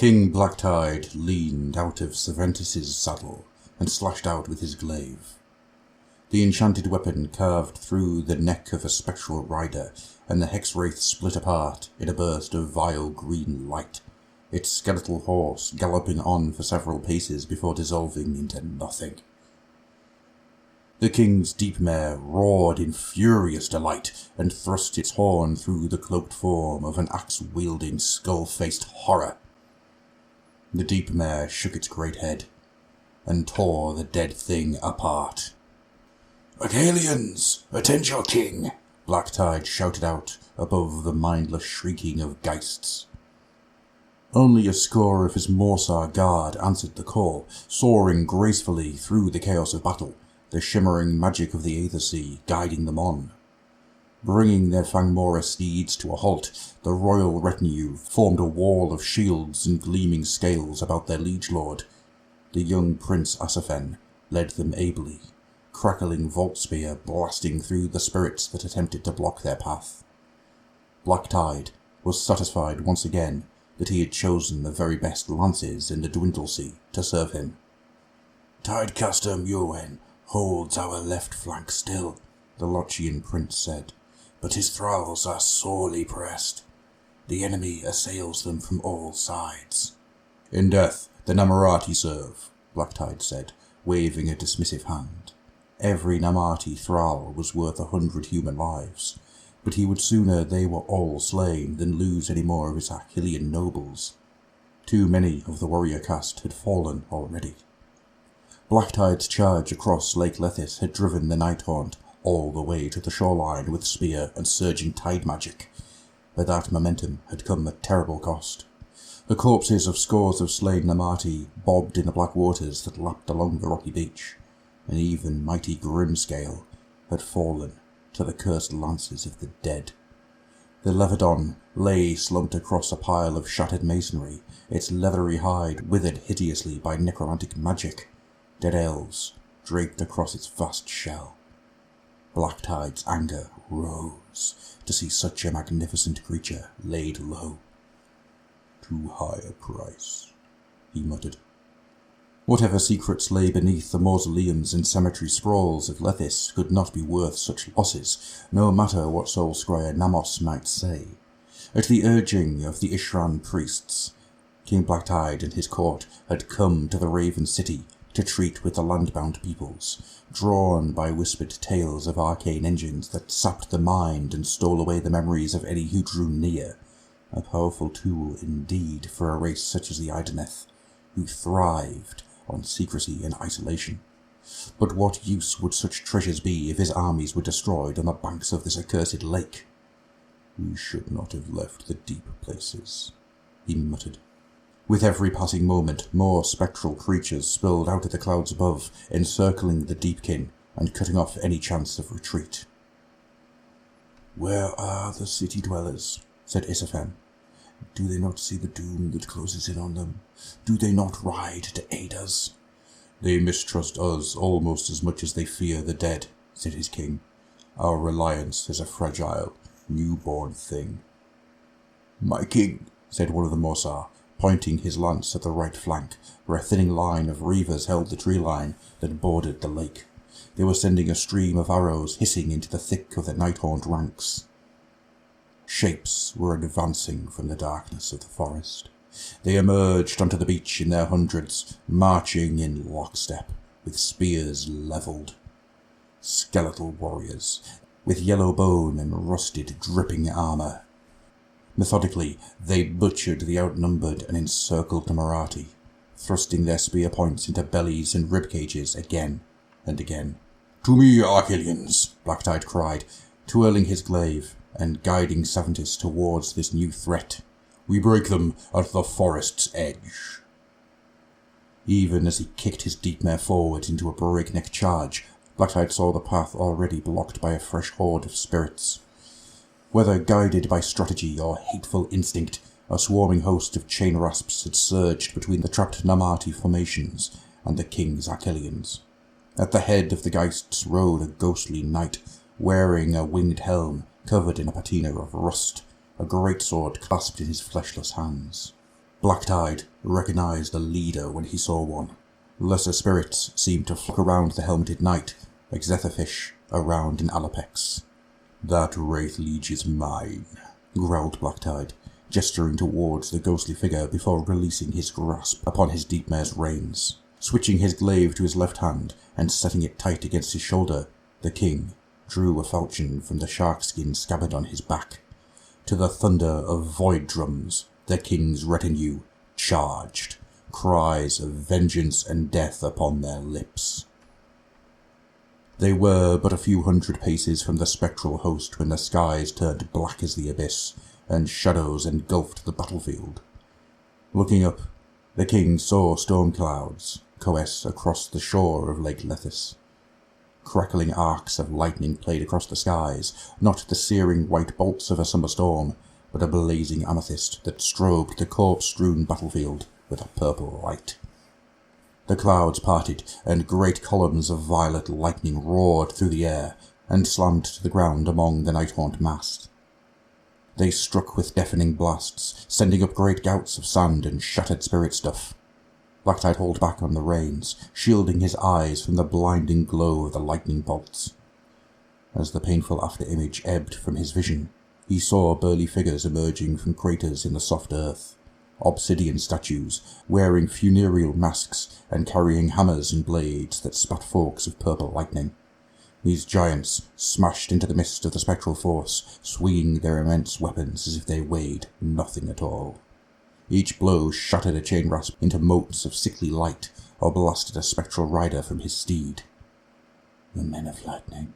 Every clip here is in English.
King Blacktide leaned out of Lenthis' saddle and slashed out with his glaive. The enchanted weapon carved through the neck of a spectral rider, and the hex-wraith split apart in a burst of vile green light, its skeletal horse galloping on for several paces before dissolving into nothing. The king's deep mare roared in furious delight and thrust its horn through the cloaked form of an axe-wielding, skull-faced horror. The deep mare shook its great head and tore the dead thing apart. "Archalians, attend your king!" Blacktide shouted out above the mindless shrieking of geists. Only a score of his Morsar guard answered the call, soaring gracefully through the chaos of battle, the shimmering magic of the Aether Sea guiding them on. Bringing their Fangmora steeds to a halt, the royal retinue formed a wall of shields and gleaming scales about their liege lord. The young Prince Asafen led them ably, crackling vault spear blasting through the spirits that attempted to block their path. Blacktide was satisfied once again that he had chosen the very best lances in the Dwindlesea to serve him. "Tidecaster Muwen holds our left flank still," the Lochian prince said, "but his thralls are sorely pressed. The enemy assails them from all sides." "In death, the Namarati serve," Blacktide said, waving a dismissive hand. Every Namarti thrall was worth 100 human lives, but he would sooner they were all slain than lose any more of his Achillean nobles. Too many of the warrior caste had fallen already. Blacktide's charge across Lake Lenthis had driven the Nighthaunt all the way to the shoreline with spear and surging tide magic, but that momentum had come at terrible cost. The corpses of scores of slain Namarti bobbed in the black waters that lapped along the rocky beach, and even mighty Grimscale had fallen to the cursed lances of the dead. The Levodon lay slumped across a pile of shattered masonry, its leathery hide withered hideously by necromantic magic, dead elves draped across its vast shell. Blacktide's anger rose to see such a magnificent creature laid low. "Too high a price," he muttered. Whatever secrets lay beneath the mausoleums and cemetery sprawls of Lenthis could not be worth such losses, no matter what Soul-Scryer Namos might say. At the urging of the Ishran priests, King Blacktide and his court had come to the Raven City to treat with the landbound peoples, drawn by whispered tales of arcane engines that sapped the mind and stole away the memories of any who drew near. A powerful tool indeed for a race such as the Ideneth, who thrived on secrecy and isolation. But what use would such treasures be if his armies were destroyed on the banks of this accursed lake? "We should not have left the deep places," he muttered. With every passing moment, more spectral creatures spilled out of the clouds above, encircling the Deepkin and cutting off any chance of retreat. "Where are the city dwellers?" said Isaphen. "Do they not see the doom that closes in on them? Do they not ride to aid us?" "They mistrust us almost as much as they fear the dead," said his king. "Our reliance is a fragile, newborn thing." "My king," said one of the Morsar, pointing his lance at the right flank, where a thinning line of reavers held the tree line that bordered the lake. They were sending a stream of arrows hissing into the thick of the Nighthaunt ranks. Shapes were advancing from the darkness of the forest. They emerged onto the beach in their hundreds, marching in lockstep, with spears levelled. Skeletal warriors, with yellow bone and rusted, dripping armour. Methodically, they butchered the outnumbered and encircled Namarati, thrusting their spear points into bellies and rib cages again and again. "To me, Archalians!" Blacktide cried, twirling his glaive and guiding Savantis towards this new threat. "We break them at the forest's edge." Even as he kicked his deep mare forward into a breakneck charge, Blacktide saw the path already blocked by a fresh horde of spirits. Whether guided by strategy or hateful instinct, a swarming host of chain rasps had surged between the trapped Namarti formations and the king's Achilleans. At the head of the Geists rode a ghostly knight, wearing a winged helm covered in a patina of rust, a greatsword clasped in his fleshless hands. Blacktide recognized a leader when he saw one. Lesser spirits seemed to flock around the helmeted knight, like Zetherfish around an Alopex. "That Wraith Liege is mine," growled Blacktide, gesturing towards the ghostly figure before releasing his grasp upon his deep mare's reins. Switching his glaive to his left hand and setting it tight against his shoulder, the king drew a falchion from the sharkskin scabbard on his back. To the thunder of void drums, the king's retinue charged, cries of vengeance and death upon their lips. They were but a few hundred paces from the spectral host when the skies turned black as the abyss, and shadows engulfed the battlefield. Looking up, the king saw storm clouds coalesce across the shore of Lake Lenthis. Crackling arcs of lightning played across the skies, not the searing white bolts of a summer storm, but a blazing amethyst that strobed the corpse-strewn battlefield with a purple light. The clouds parted, and great columns of violet lightning roared through the air and slammed to the ground among the night-haunt mass. They struck with deafening blasts, sending up great gouts of sand and shattered spirit stuff. Blacktide hauled back on the reins, shielding his eyes from the blinding glow of the lightning bolts. As the painful after-image ebbed from his vision, he saw burly figures emerging from craters in the soft earth. Obsidian statues, wearing funereal masks and carrying hammers and blades that spat forks of purple lightning. These giants smashed into the mist of the spectral force, swinging their immense weapons as if they weighed nothing at all. Each blow shattered a chain rasp into motes of sickly light, or blasted a spectral rider from his steed. "The men of lightning,"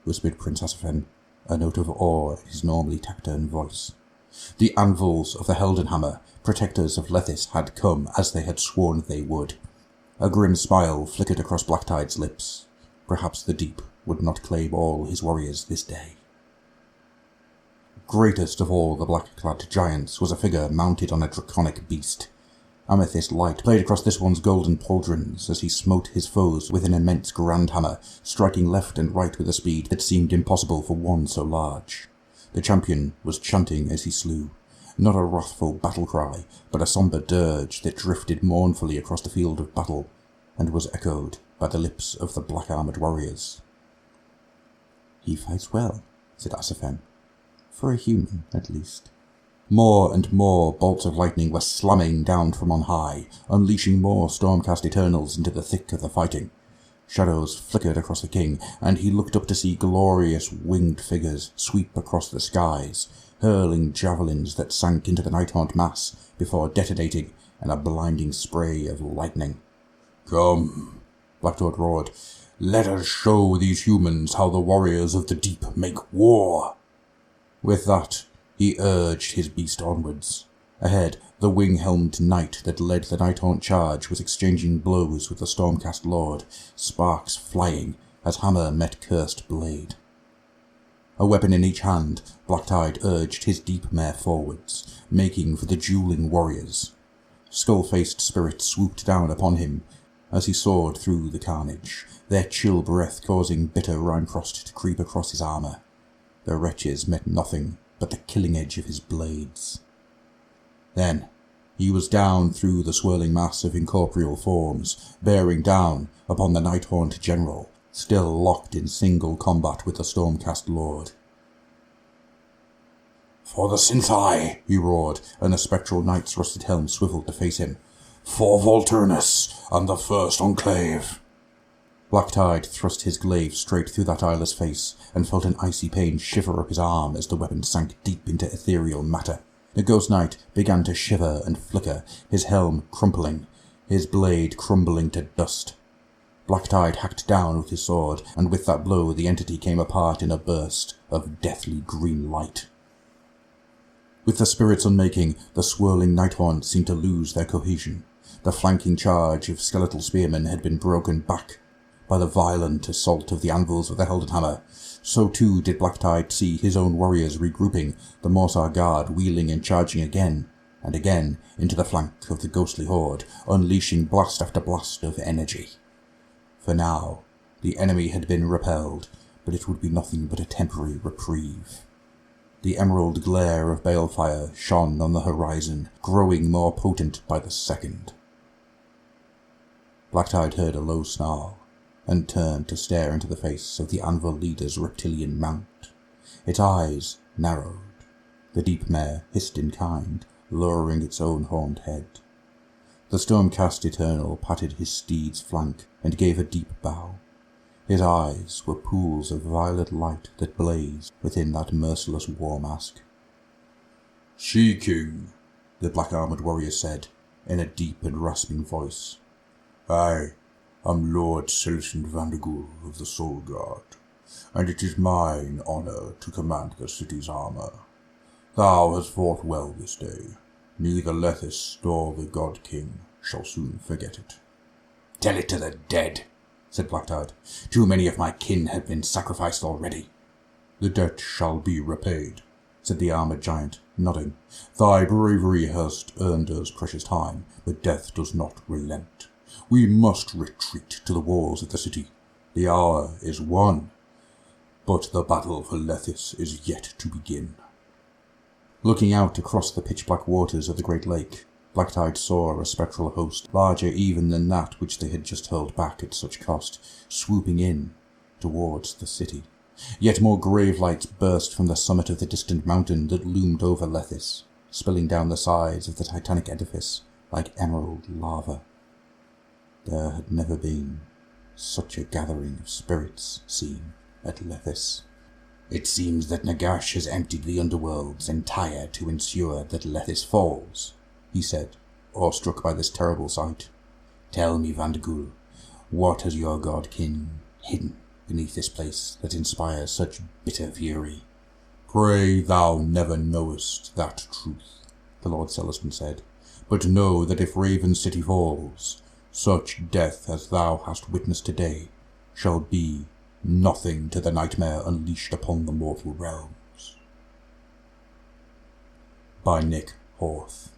whispered Prince Asaphen, a note of awe in his normally taciturn voice. The anvils of the Heldenhammer, protectors of Lenthis, had come as they had sworn they would. A grim smile flickered across Blacktide's lips. Perhaps the deep would not claim all his warriors this day. Greatest of all the black-clad giants was a figure mounted on a draconic beast. Amethyst light played across this one's golden pauldrons as he smote his foes with an immense grand hammer, striking left and right with a speed that seemed impossible for one so large. The champion was chanting as he slew, not a wrathful battle cry, but a sombre dirge that drifted mournfully across the field of battle, and was echoed by the lips of the black-armoured warriors. "He fights well," said Asaphen. "For a human, at least." More and more bolts of lightning were slamming down from on high, unleashing more Stormcast Eternals into the thick of the fighting. Shadows flickered across the king, and he looked up to see glorious winged figures sweep across the skies, hurling javelins that sank into the night-haunt mass before detonating in a blinding spray of lightning. "Come," Blackthorn roared. "Let us show these humans how the warriors of the deep make war." With that, he urged his beast onwards. Ahead, the wing-helmed knight that led the night-haunt charge was exchanging blows with the Stormcast Lord, sparks flying as hammer met cursed blade. A weapon in each hand, Blacktide urged his deep mare forwards, making for the dueling warriors. Skull-faced spirits swooped down upon him as he soared through the carnage, their chill breath causing bitter rime-frost to creep across his armour. The wretches met nothing but the killing edge of his blades. Then he was down through the swirling mass of incorporeal forms, bearing down upon the night-haunt general, still locked in single combat with the Stormcast Lord. "For the Synthai!" he roared, and the spectral knight's rusted helm swiveled to face him. "For Volturnus and the First Enclave!" Blacktide thrust his glaive straight through that eyeless face, and felt an icy pain shiver up his arm as the weapon sank deep into ethereal matter. The Ghost Knight began to shiver and flicker, his helm crumpling, his blade crumbling to dust. Blacktide hacked down with his sword, and with that blow the entity came apart in a burst of deathly green light. With the spirits unmaking, the swirling Nighthaunt seemed to lose their cohesion. The flanking charge of skeletal spearmen had been broken back by the violent assault of the anvils of the Heldenhammer. So too did Blacktide see his own warriors regrouping, the Morsar Guard wheeling and charging again and again into the flank of the ghostly horde, unleashing blast after blast of energy. For now, the enemy had been repelled, but it would be nothing but a temporary reprieve. The emerald glare of balefire shone on the horizon, growing more potent by the second. Blacktide heard a low snarl, and turned to stare into the face of the Anvil leader's reptilian mount. Its eyes narrowed. The deep mare hissed in kind, lowering its own horned head. The Stormcast Eternal patted his steed's flank and gave a deep bow. His eyes were pools of violet light that blazed within that merciless war mask. "She-King," the black-armoured warrior said, in a deep and rasping voice. "I am Lord Celestin Vandergool of the Soul Guard, and it is mine honour to command the city's armour. Thou hast fought well this day. Neither Lenthis nor the God King shall soon forget it." "Tell it to the dead," said Blacktide. "Too many of my kin have been sacrificed already." "The debt shall be repaid," said the armoured giant, nodding. "Thy bravery has earned us precious time, but death does not relent. We must retreat to the walls of the city. The hour is won, but the battle for Lenthis is yet to begin." Looking out across the pitch-black waters of the Great Lake, Blacktide saw a spectral host, larger even than that which they had just hurled back at such cost, swooping in towards the city. Yet more grave lights burst from the summit of the distant mountain that loomed over Lenthis, spilling down the sides of the titanic edifice like emerald lava. There had never been such a gathering of spirits seen at Lenthis. "It seems that Nagash has emptied the underworld's entire to ensure that Lenthis falls," he said, awestruck by this terrible sight. "Tell me, Vandergool, what has your god-kin hidden beneath this place that inspires such bitter fury?" "Pray thou never knowest that truth," the Lord Celestin said, "but know that if Raven City falls, such death as thou hast witnessed today shall be nothing to the nightmare unleashed upon the mortal realms." By Nick Horth.